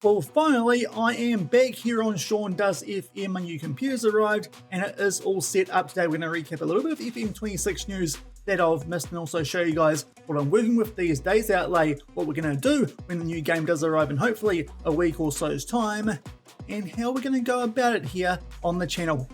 Well, finally, I am back here on Sean Does FM. My new computer's arrived and it is all set up today. We're going to recap a little bit of FM26 news that I've missed and also show you guys what I'm working with these days, outlay what we're going to do when the new game does arrive in hopefully a week or so's time, and how we're going to go about it here on the channel.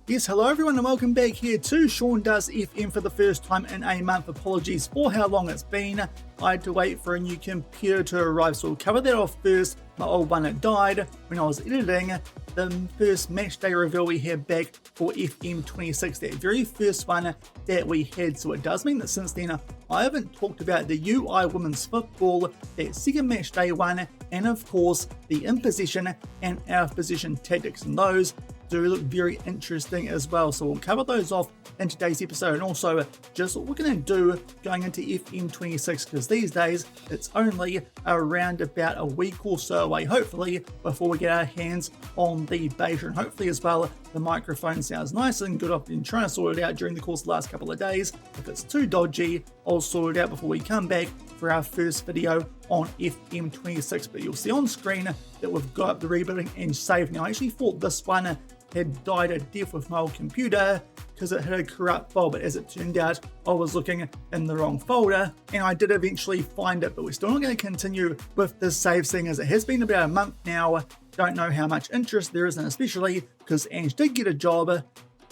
Yes, hello everyone and welcome back here to Sean Does FM for the first time in a month. Apologies for how long it's been. I had to wait for a new computer to arrive, so we'll cover that off first. My old one had died when I was editing the first match day reveal we had back for FM26, that very first one that we had. So it does mean that since then I haven't talked about the UI Women's Football, that second match day one, and of course the in position and out of position tactics, and those do look very interesting as well. So we'll cover those off in today's episode, and also just what we're going to do going into FM26, because these days it's only around about a week or so away, hopefully, before we get our hands on the beta, and hopefully as well the microphone sounds nice and good. I've been trying to sort it out during the course of the last couple of days. If it's too dodgy, I'll sort it out before we come back for our first video on FM26, but you'll see on screen that we've got up the rebuilding and save. Now I actually thought this one had died a death with my old computer because it had a corrupt file, but as it turned out I was looking in the wrong folder, and I did eventually find it. But we're still not going to continue with this save, seeing as it has been about a month now. Don't know how much interest there is, and especially because Ange did get a job,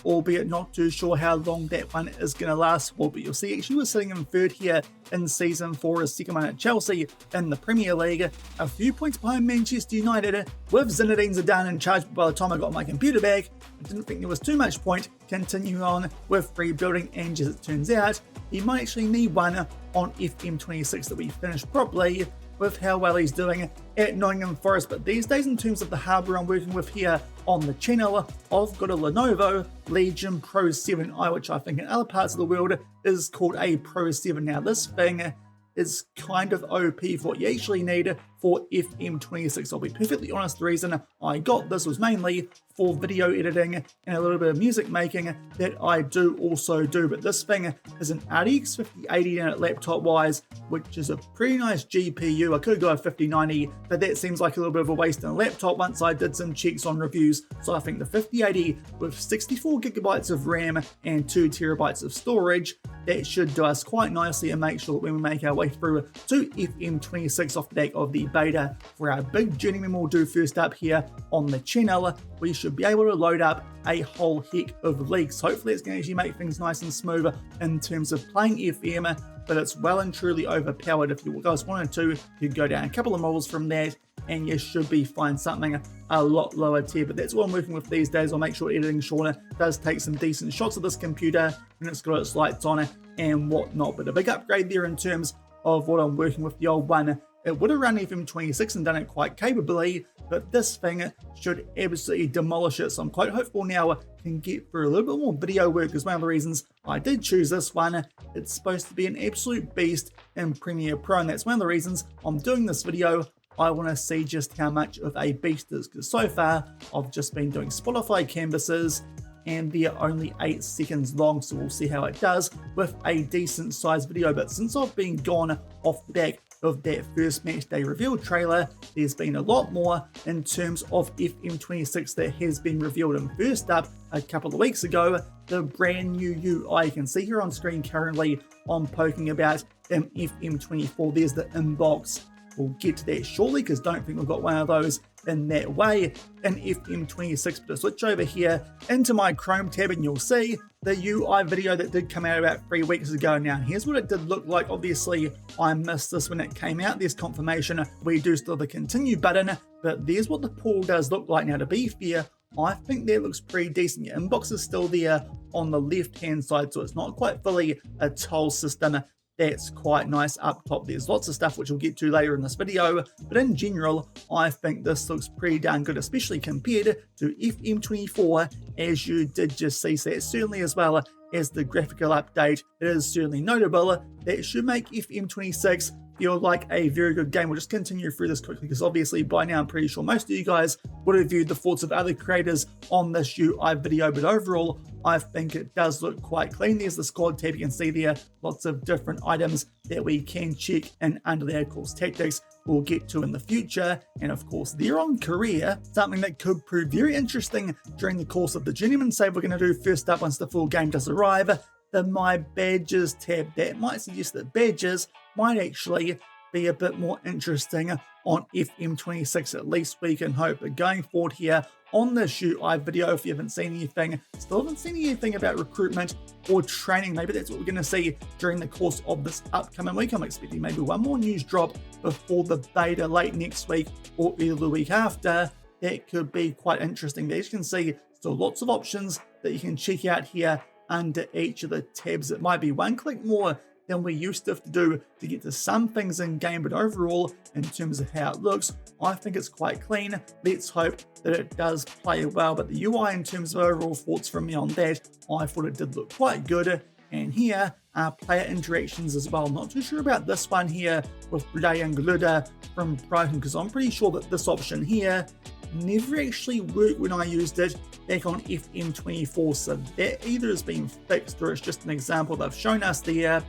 albeit not too sure how long that one is going to last for. But you'll see actually we're sitting in third here in season 4, as second one at Chelsea in the Premier League, a few points behind Manchester United with Zinedine Zidane in charge. But by the time I got my computer back, I didn't think there was too much point continuing on with rebuilding, and as it turns out he might actually need one on FM26 that we finished properly with how well he's doing at Nottingham Forest. But these days, in terms of the hardware I'm working with here on the channel, I've got a Lenovo Legion Pro 7i, which I think in other parts of the world is called a Pro 7. Now this thing is kind of OP for what you actually need for FM26. I'll be perfectly honest, the reason I got this was mainly for video editing and a little bit of music making that I do also do. But this thing is an RTX 5080 in it laptop wise, which is a pretty nice GPU. I could go a 5090, but that seems like a little bit of a waste in a laptop once I did some checks on reviews. So I think the 5080 with 64 gigabytes of RAM and 2 terabytes of storage, that should do us quite nicely, and make sure that when we make our way through to FM26 off the back of the beta for our big journeyman we'll do first up here on the channel, we should be able to load up a whole heck of leaks. Hopefully it's going to actually make things nice and smooth in terms of playing FM, but it's well and truly overpowered. If you guys wanted to, you'd go down a couple of models from that and you should be fine something a lot lower tier. But that's what I'm working with these days. I'll make sure editing Shauna does take some decent shots of this computer when it's got its lights on and whatnot. But a big upgrade there in terms of what I'm working with. The old one, it would have run FM26 and done it quite capably, but this thing should absolutely demolish it. So I'm quite hopeful now I can get through a little bit more video work, because one of the reasons I did choose this one, it's supposed to be an absolute beast in Premiere Pro, and that's one of the reasons I'm doing this video. I want to see just how much of a beast it is, because so far I've just been doing Spotify canvases and they're only 8 seconds long, so we'll see how it does with a decent sized video. But since I've been gone off the back of that first match day reveal trailer, there's been a lot more in terms of FM26 that has been revealed. And first up, a couple of weeks ago, the brand new UI. You can see here on screen currently I'm poking about FM24. There's the inbox. We'll get to that shortly, because don't think we've got one of those in that way in FM26. But I'll switch over here into my Chrome tab and you'll see the UI video that did come out about 3 weeks ago. Now here's what it did look like. Obviously I missed this when it came out. There's confirmation we do still have the continue button, but there's what the pool does look like. Now to be fair, I think that looks pretty decent. Your inbox is still there on the left hand side, so it's not quite fully a tile system. That's quite nice up top. There's lots of stuff which we'll get to later in this video, but in general I think this looks pretty darn good, especially compared to FM24, as you did just see. So that's certainly, as well as the graphical update, it is certainly notable. That should make FM26 feel like a very good game. We'll just continue through this quickly because obviously by now I'm pretty sure most of you guys would have viewed the thoughts of other creators on this UI video, but overall I think it does look quite clean. There's the squad tab, you can see there lots of different items that we can check, and under there of course tactics we'll get to in the future, and of course they're on career, something that could prove very interesting during the course of the journeyman save we're going to do first up once the full game does arrive. The My Badges tab, that might suggest that badges might actually be a bit more interesting on FM26, at least we can hope. But going forward here on this UI video, if you haven't seen anything, still haven't seen anything about recruitment or training, maybe that's what we're going to see during the course of this upcoming week. I'm expecting maybe one more news drop before the beta late next week or early the week after. That could be quite interesting. As you can see, still lots of options that you can check out here under each of the tabs. It might be one click more than we used to have to do to get to some things in game, but overall in terms of how it looks, I think it's quite clean. Let's hope that it does play well, but the UI in terms of overall thoughts from me on that, I thought it did look quite good. And here are player interactions as well. Not too sure about this one here with Brian Gluda from Brighton, because I'm pretty sure that this option here never actually worked when I used it back on FM24, so that either has been fixed or it's just an example they've shown us there,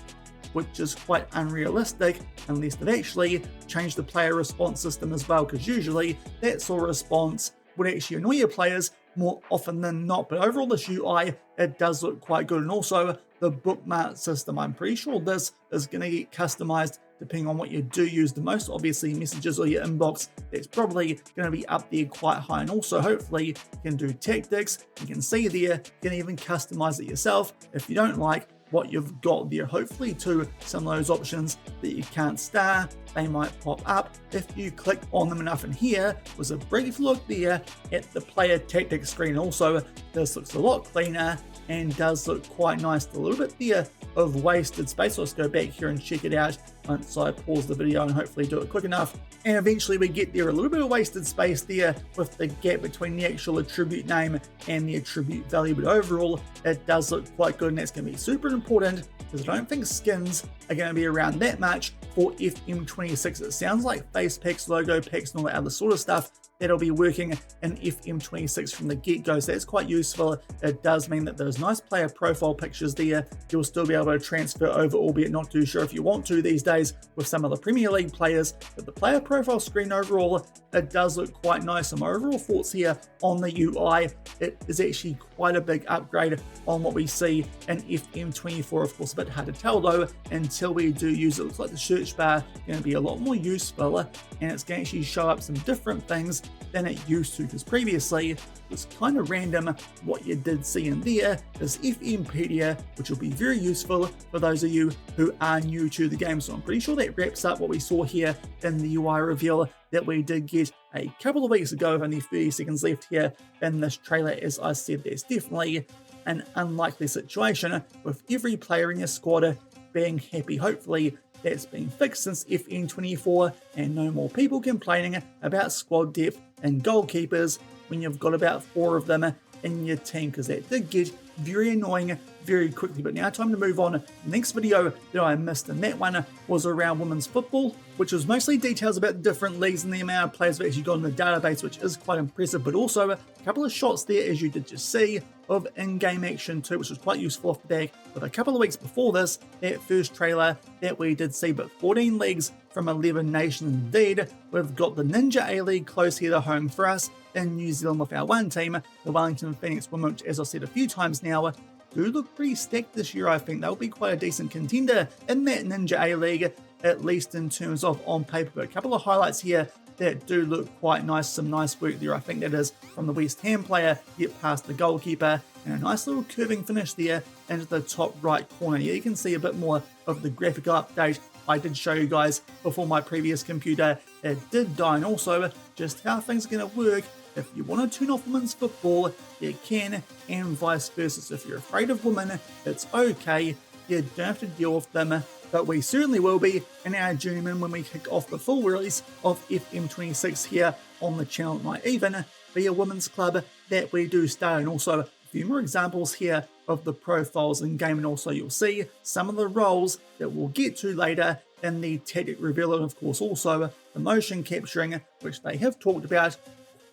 which is quite unrealistic unless they've actually changed the player response system as well, because usually that sort of response would actually annoy your players more often than not. But overall this UI, it does look quite good. And also the bookmark system, I'm pretty sure this is going to get customized depending on what you do use the most. Obviously messages or your inbox, that's probably going to be up there quite high. And also hopefully you can do tactics, you can see there, you can even customize it yourself if you don't like what you've got there. Hopefully too, some of those options that you can't star, they might pop up if you click on them enough. And here was a brief look there at the player tactics screen. Also this looks a lot cleaner and does look quite nice. A little bit there of wasted space. So let's go back here and check it out once I pause the video and hopefully do it quick enough. And eventually we get there, a little bit of wasted space there with the gap between the actual attribute name and the attribute value. But overall, it does look quite good, and that's going to be super important because I don't think skins are going to be around that much for FM26. It sounds like face packs, logo packs, and all that other sort of stuff that'll be working in FM26 from the get-go, so that's quite useful. It does mean that those nice player profile pictures there, you'll still be able to transfer over, albeit not too sure if you want to these days with some of the Premier League players. But the player profile screen overall, it does look quite nice. And my overall thoughts here on the UI, it is actually quite a big upgrade on what we see in FM24. Of course, a bit hard to tell though until we do use it. It looks like the search bar is going to be a lot more useful, and it's going to actually show up some different things than it used to, because previously it was kind of random. What you did see in there is FMpedia, which will be very useful for those of you who are new to the game. So I'm pretty sure that wraps up what we saw here in the UI reveal that we did get a couple of weeks ago. With only 30 seconds left here in this trailer. As I said, there's definitely an unlikely situation with every player in your squad being happy. Hopefully that's been fixed since FN24, and no more people complaining about squad depth and goalkeepers when you've got about 4 of them in your team, because that did get very annoying very quickly. But now time to move on. The next video that I missed, and that one was around women's football, which was mostly details about the different leagues and the amount of players we've actually got in the database, which is quite impressive, but also a couple of shots there, as you did just see, of in-game action too, which was quite useful off the back of a couple of weeks before this, that first trailer that we did see. But 14 leagues from 11 nations indeed. We've got the Ninja A-League close here to home for us in New Zealand with our one team, the Wellington Phoenix Women, which, as I've said a few times now, do look pretty stacked this year. I think they'll be quite a decent contender in that Ninja A-League, at least in terms of on paper. But a couple of highlights here that do look quite nice. Some nice work there. I think that is from the West Ham player, get past the goalkeeper, and a nice little curving finish there into the top right corner. Here you can see a bit more of the graphical update I did show you guys before my previous computer. It did die, and also just how things are going to work. If you want to turn off women's football, you can, and vice versa. So if you're afraid of women, it's okay. You don't have to deal with them, but we certainly will be in our journeyman when we kick off the full release of FM26 here on the channel. It might even be a women's club that we do start. And also a few more examples here of the profiles in game, and also you'll see some of the roles that we'll get to later in the tactic reveal, and of course also the motion capturing, which they have talked about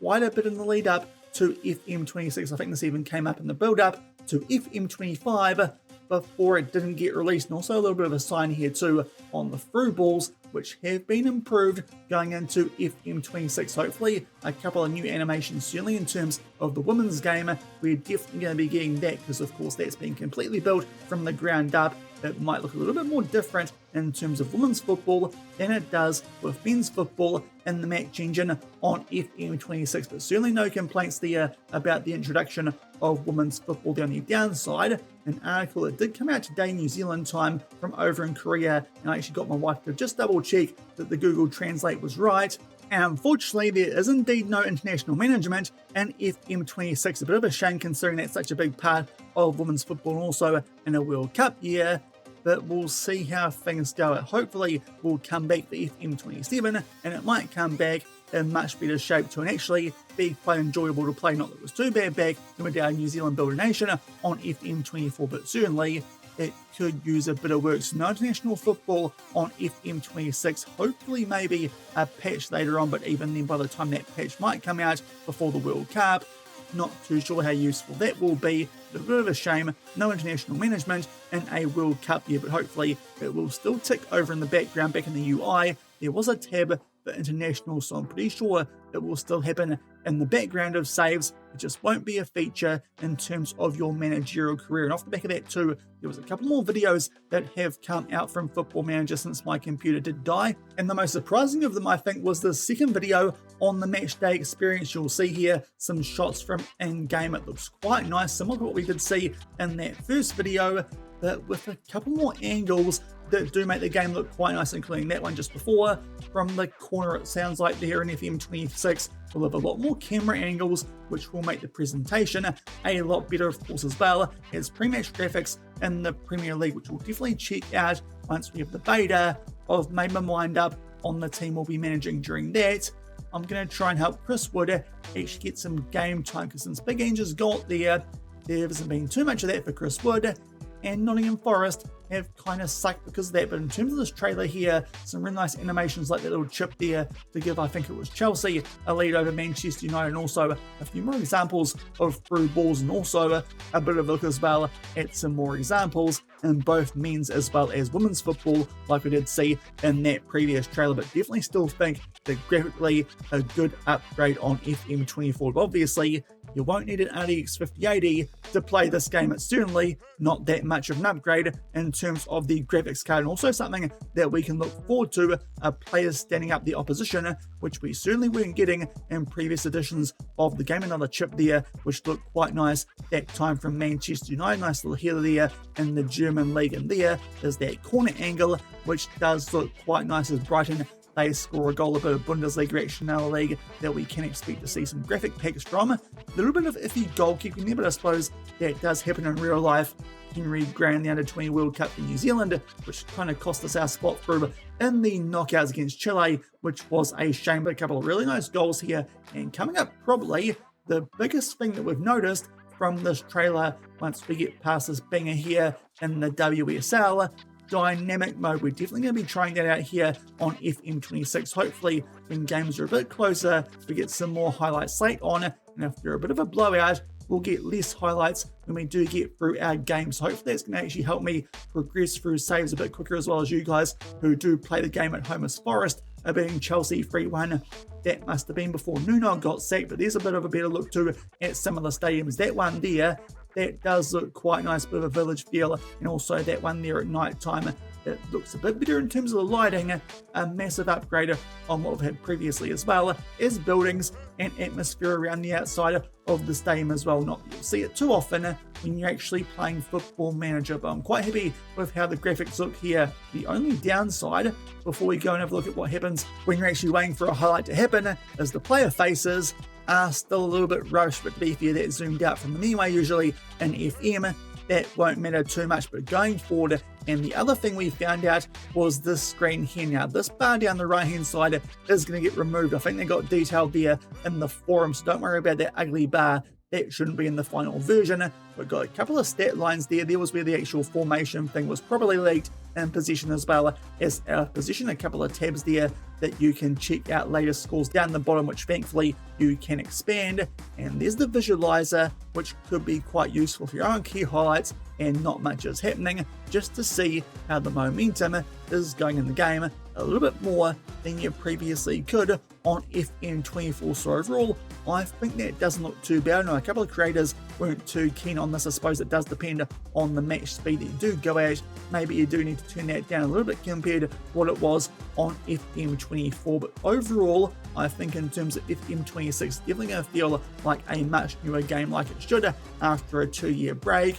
quite a bit in the lead up to FM26. I think this even came up in the build up to FM25 before it didn't get released. And also a little bit of a sign here too on the through balls, which have been improved going into FM26. Hopefully a couple of new animations, certainly in terms of the women's game. We're definitely going to be getting that, because of course that's been completely built from the ground up. It might look a little bit more different in terms of women's football than it does with men's football in the match engine on FM26, but certainly no complaints there about the introduction of women's football. The only downside, an article that did come out today, New Zealand time, from over in Korea, and I actually got my wife to just double check that the Google Translate was right. And unfortunately, there is indeed no international management in FM26. A bit of a shame considering that's such a big part of women's football and also in a World Cup year. But we'll see how things go. Hopefully we'll come back for FM27, and it might come back in much better shape too, and actually be quite enjoyable to play. Not that it was too bad back when we did our New Zealand Builder Nation on FM24, but certainly it could use a bit of work. So no international football on FM26. Hopefully maybe a patch later on, but even then by the time that patch might come out before the World Cup, not too sure how useful that will be. A bit of a shame, no international management in a World Cup year, but hopefully it will still tick over in the background. Back in the UI, there was a tab for international, so I'm pretty sure it will still happen in the background of saves. It just won't be a feature in terms of your managerial career. And off the back of that too, there was a couple more videos that have come out from Football Manager since my computer did die. And the most surprising of them, I think, was the second video on the match day experience. You'll see here some shots from in-game. It looks quite nice, similar to what we did see in that first video, but with a couple more angles that do make the game look quite nice, including that one just before. From the corner, it sounds like there in FM26 will have a lot more camera angles, which will make the presentation a lot better, of course, as well as pre-match graphics in the Premier League, which we'll definitely check out once we have the beta. I've made my mind up on the team we'll be managing during that. I'm going to try and help Chris Wood actually get some game time, because since Big Ange has got there hasn't been too much of that for Chris Wood, and Nottingham Forest have kind of sucked because of that. But in terms of this trailer here, some really nice animations like that little chip there to give, I think it was Chelsea, a lead over Manchester United, and also a few more examples of through balls, and also a bit of a look as well at some more examples in both men's as well as women's football, like we did see in that previous trailer. But definitely still think that graphically a good upgrade on FM24. But obviously you won't need an RTX 5080 to play this game. It's certainly not that much of an upgrade in terms of the graphics card, and also something that we can look forward to, players standing up the opposition, which we certainly weren't getting in previous editions of the game. Another chip there, which looked quite nice that time from Manchester United. Nice little header there in the German league, and there is that corner angle, which does look quite nice as Brighton they score a goal, a bit of Bundesliga action in our league that we can expect to see some graphic packs from. A little bit of iffy goalkeeping there, but I suppose that does happen in real life. Henry Graham, the Under-20 World Cup for New Zealand, which kind of cost us our spot through in the knockouts against Chile, which was a shame. But a couple of really nice goals here. And coming up, probably the biggest thing that we've noticed from this trailer, once we get past this banger here in the WSL, dynamic mode. We're definitely going to be trying that out here on FM26. Hopefully when games are a bit closer, we get some more highlights late on, and if they're a bit of a blowout, we'll get less highlights when we do get through our games. So hopefully that's going to actually help me progress through saves a bit quicker, as well as you guys who do play the game at home, as Forest are beating Chelsea 3-1. That must have been before Nuno got sacked, but there's a bit of a better look too at some of the stadiums. That one there, that does look quite nice, bit of a village feel, and also that one there at night time, it looks a bit better in terms of the lighting. A massive upgrade on what we've had previously, as well as buildings and atmosphere around the outside of the stadium as well. Not that you'll see it too often when you're actually playing Football Manager, but I'm quite happy with how the graphics look here. The only downside, before we go and have a look at what happens when you're actually waiting for a highlight to happen, is the player faces are still a little bit rushed, but to be fair, that's zoomed out from them anyway, usually in FM. That won't matter too much, but going forward. And the other thing we found out was this screen here. Now, this bar down the right hand side is going to get removed. I think they got detailed there in the forum, so don't worry about that ugly bar that shouldn't be in the final version. We've got a couple of stat lines there. There was where the actual formation thing was probably leaked, and position as well as our position. A couple of tabs there that you can check out latest scores down the bottom, which thankfully you can expand. And there's the visualizer, which could be quite useful for your own key highlights and not much is happening, just to see how the momentum is going in the game a little bit more than you previously could on FM24. So overall, I think that doesn't look too bad. I know a couple of creators weren't too keen on this. I suppose it does depend on the match speed that you do go at. Maybe you do need to turn that down a little bit compared to what it was on FM24. But overall, I think in terms of FM26, definitely going to feel like a much newer game, like it should after a 2-year break.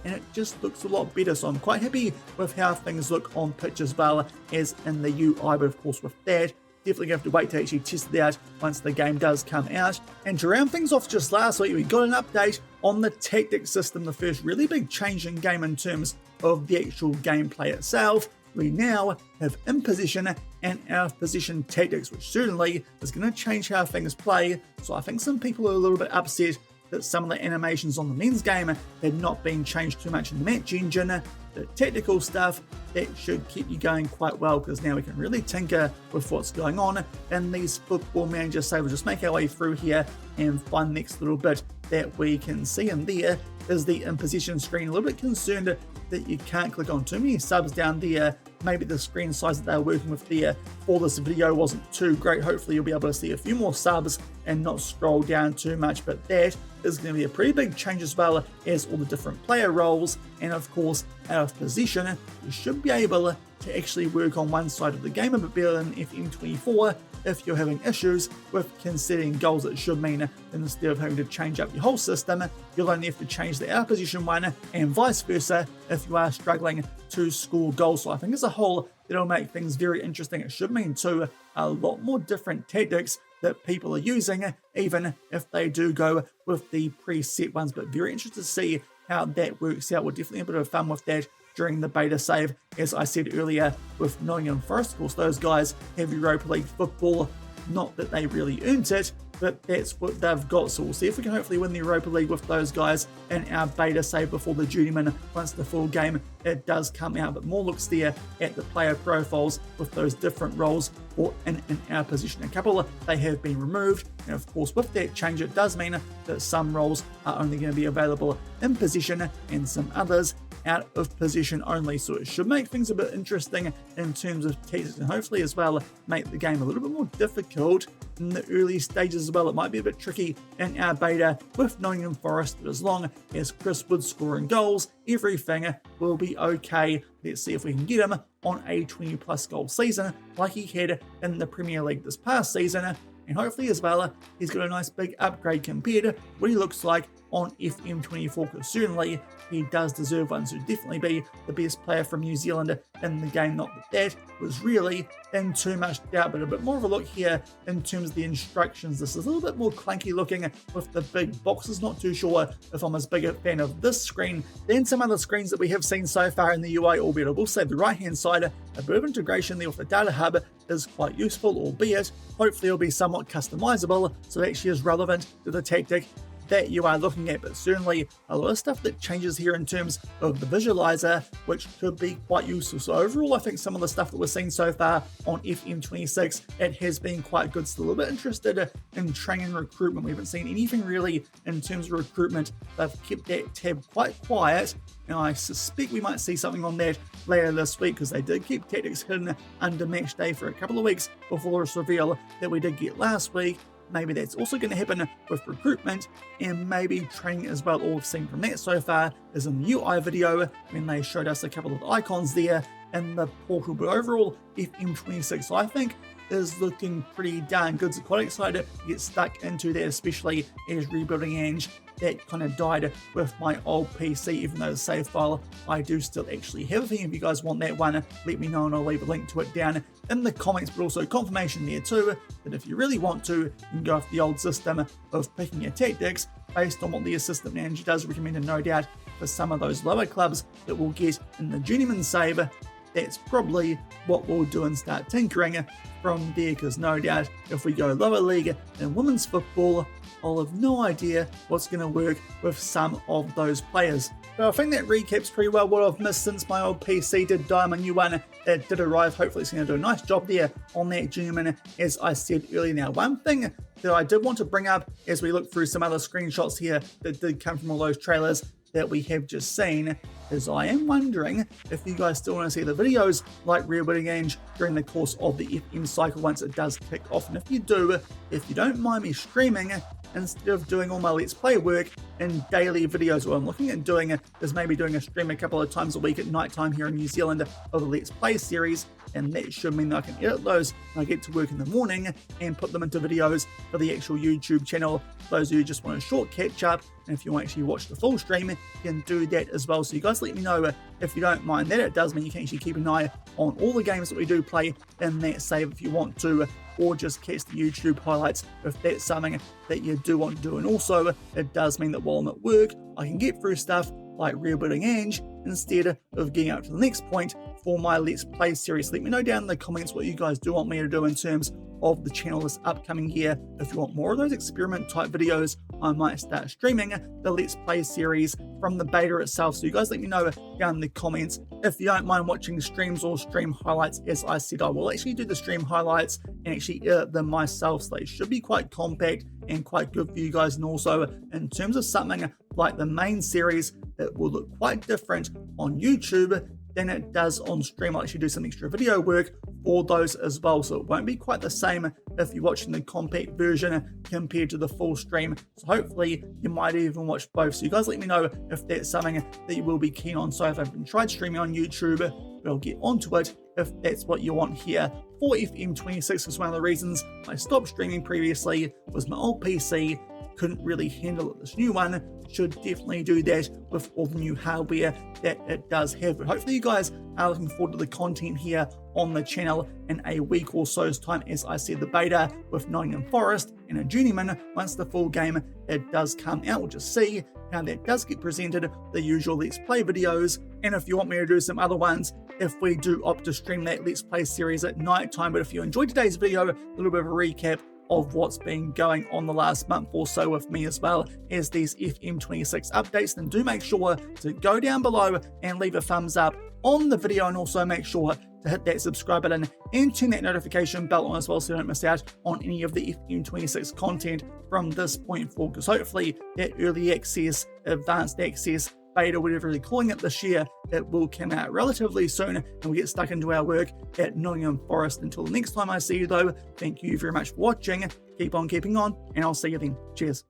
And it just looks a lot better, so I'm quite happy with how things look on pitch as well as in the UI. But of course with that, definitely have to wait to actually test it out once the game does come out. And to round things off, just last week we got an update on the tactics system, the first really big change in game in terms of the actual gameplay itself. We now have in position and out of position tactics, which certainly is going to change how things play. So I think some people are a little bit upset that some of the animations on the men's game had not been changed too much in the match engine. The technical stuff, that should keep you going quite well, because now we can really tinker with what's going on in these Football Manager. So we'll just make our way through here and find the next little bit that we can see. And there is the in position screen. A little bit concerned that you can't click on too many subs down there. Maybe the screen size that they were working with there for this video wasn't too great. Hopefully you'll be able to see a few more subs and not scroll down too much, but that is going to be a pretty big change as well as all the different player roles. And of course, out of position, you should be able to actually work on one side of the game a bit better than FM24. If you're having issues with conceding goals, it should mean instead of having to change up your whole system, you'll only have to change the out position one, and vice versa if you are struggling to score goals. So I think as a whole, it'll make things very interesting. It should mean too a lot more different tactics that people are using, even if they do go with the preset ones. But very interested to see how that works out. We'll definitely have a bit of fun with that during the beta save. As I said earlier, with Nottingham Forest, of course, those guys have Europa League football. Not that they really earned it, but that's what they've got. So we'll see if we can hopefully win the Europa League with those guys in our beta save before the journeyman, once the full game it does come out. But more looks there at the player profiles with those different roles or in our position. A couple they have been removed, and of course with that change it does mean that some roles are only going to be available in position and some others out of position only. So it should make things a bit interesting in terms of tactics, and hopefully as well make the game a little bit more difficult in the early stages as well. It might be a bit tricky in our beta with Nottingham Forest, but as long as Chris Wood's scoring goals, everything will be okay. Let's see if we can get him on a 20+ goal season like he had in the Premier League this past season. And hopefully as well, he's got a nice big upgrade compared to what he looks like on FM24, because certainly he does deserve one. So definitely be the best player from New Zealand in the game. Not that that was really in too much doubt, but a bit more of a look here in terms of the instructions. This is a little bit more clunky looking with the big boxes. Not too sure if I'm as big a fan of this screen than some other screens that we have seen so far in the UI, albeit I will say the right hand side, a bit of integration there with the data hub is quite useful, albeit hopefully it'll be somewhat customizable so it actually is relevant to the tactic that you are looking at. But certainly a lot of stuff that changes here in terms of the visualizer, which could be quite useful. So overall, I think some of the stuff that we're seeing so far on FM26, it has been quite good. Still a bit interested in training and recruitment. We haven't seen anything really in terms of recruitment. They've kept that tab quite quiet, and I suspect we might see something on that later this week, because they did keep tactics hidden under match day for a couple of weeks before this reveal that we did get last week. Maybe that's also going to happen with recruitment and maybe training as well. All we've seen from that so far is in the UI video when they showed us a couple of icons there in the portal. But overall, FM26 I think is looking pretty darn good. So quite excited to get stuck into that, especially as rebuilding Ange that kind of died with my old PC, even though the save file I do still actually have. If any of you guys want that one, let me know and I'll leave a link to it down in the comments, but also confirmation there too that if you really want to, you can go off the old system of picking your tactics based on what the assistant manager does recommend, and no doubt for some of those lower clubs that we'll get in the journeyman save, that's probably what we'll do and start tinkering from there, because no doubt if we go lower league in women's football, I'll have no idea what's going to work with some of those players. But I think that recaps pretty well what I've missed since my old PC did die. My new one, it did arrive. Hopefully it's going to do a nice job there on that journeyman, as I said earlier. Now, one thing that I did want to bring up as we look through some other screenshots here that did come from all those trailers that we have just seen is I am wondering if you guys still want to see the videos like Rear Winning Age during the course of the FM cycle once it does kick off. And if you do, if you don't mind me streaming instead of doing all my Let's Play work in daily videos, what I'm looking at doing is maybe doing a stream a couple of times a week at night time here in New Zealand of the Let's Play series, and that should mean that I can edit those when I get to work in the morning and put them into videos for the actual YouTube channel. Those of you who just want a short catch up, and if you want to actually watch the full stream, you can do that as well. So you guys let me know if you don't mind that. It does mean you can actually keep an eye on all the games that we do play in that save if you want to, or just catch the YouTube highlights if that's something that you do want to do. And also, it does mean that while I'm at work, I can get through stuff like Rebuilding Ange instead of getting up to the next point for my Let's Play series. Let me know down in the comments what you guys do want me to do in terms of the channel this upcoming year. If you want more of those experiment type videos, I might start streaming the Let's Play series from the beta itself. So you guys let me know down in the comments if you don't mind watching streams or stream highlights. As I said, I will actually do the stream highlights and actually edit them myself, so they should be quite compact and quite good for you guys. And also in terms of something like the main series, it will look quite different on YouTube than it does on stream. I'll actually do some extra video work for those as well, so it won't be quite the same if you're watching the compact version compared to the full stream. So hopefully you might even watch both. So you guys let me know if that's something that you will be keen on. So if I've been tried streaming on YouTube, we'll get onto it if that's what you want here for FM26, because one of the reasons I stopped streaming previously was my old PC couldn't really handle it. This new one should definitely do that with all the new hardware that it does have. But hopefully you guys are looking forward to the content here on the channel in a week or so's time. As I said, the beta with Nottingham Forest and a journeyman, once the full game it does come out, we'll just see how that does get presented, the usual Let's Play videos. And if you want me to do some other ones, if we do opt to stream that Let's Play series at night time. But if you enjoyed today's video, a little bit of a recap of what's been going on the last month or so with me, as well as these FM26 updates, then do make sure to go down below and leave a thumbs up on the video, and also make sure to hit that subscribe button and turn that notification bell on as well, so you don't miss out on any of the FM26 content from this point forward, because hopefully that early access, advanced access, beta, whatever they're calling it this year, it will come out relatively soon and we'll get stuck into our work at Nottingham Forest. Until the next time I see you though, thank you very much for watching, keep on keeping on, and I'll see you then. Cheers.